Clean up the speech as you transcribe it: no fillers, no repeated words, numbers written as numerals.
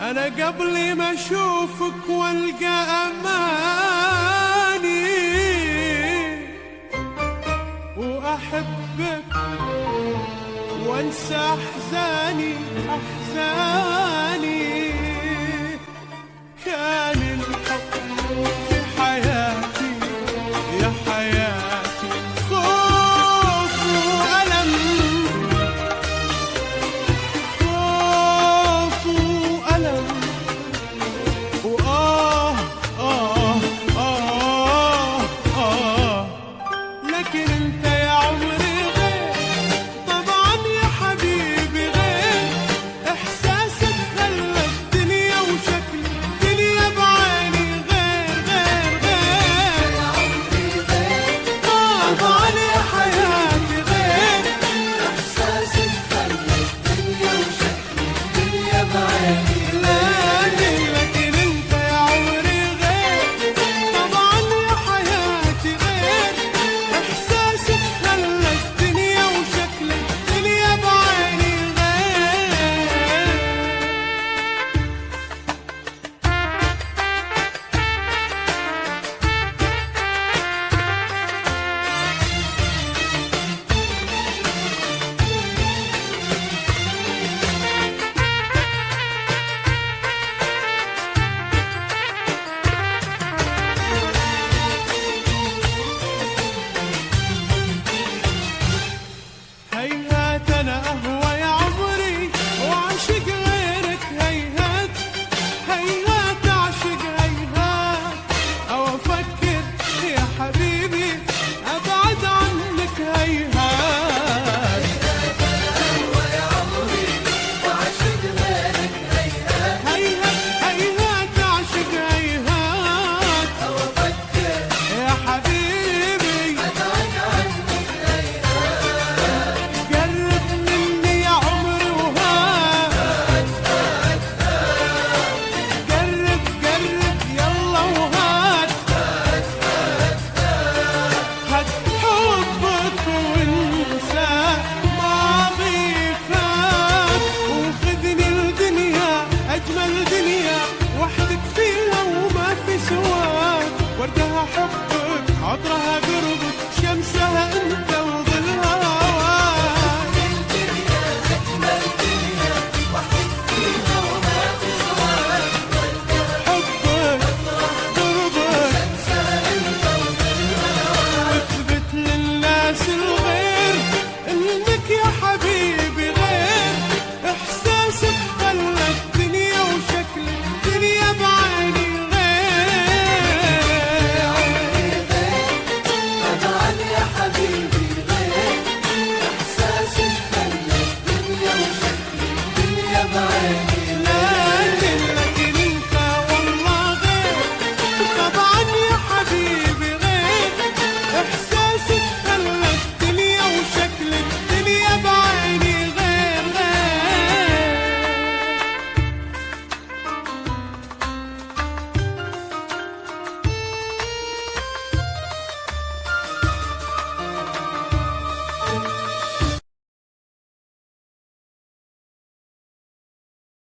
أنا قبل ما أشوفك وألقى أماني وأحبك وأنسى أحزاني كان الحب في حياتي يا حياتي خوف وألم وآه لكن انت يا عمري غير، طبعا يا حبيبي غير، احساسك خلى الدنيا وشكل الدنيا بعيني غير يا عمري غير، طبعا يا حياتي غير، احساسك خلى الدنيا وشكل الدنيا بعيني هيهات أنا أهوى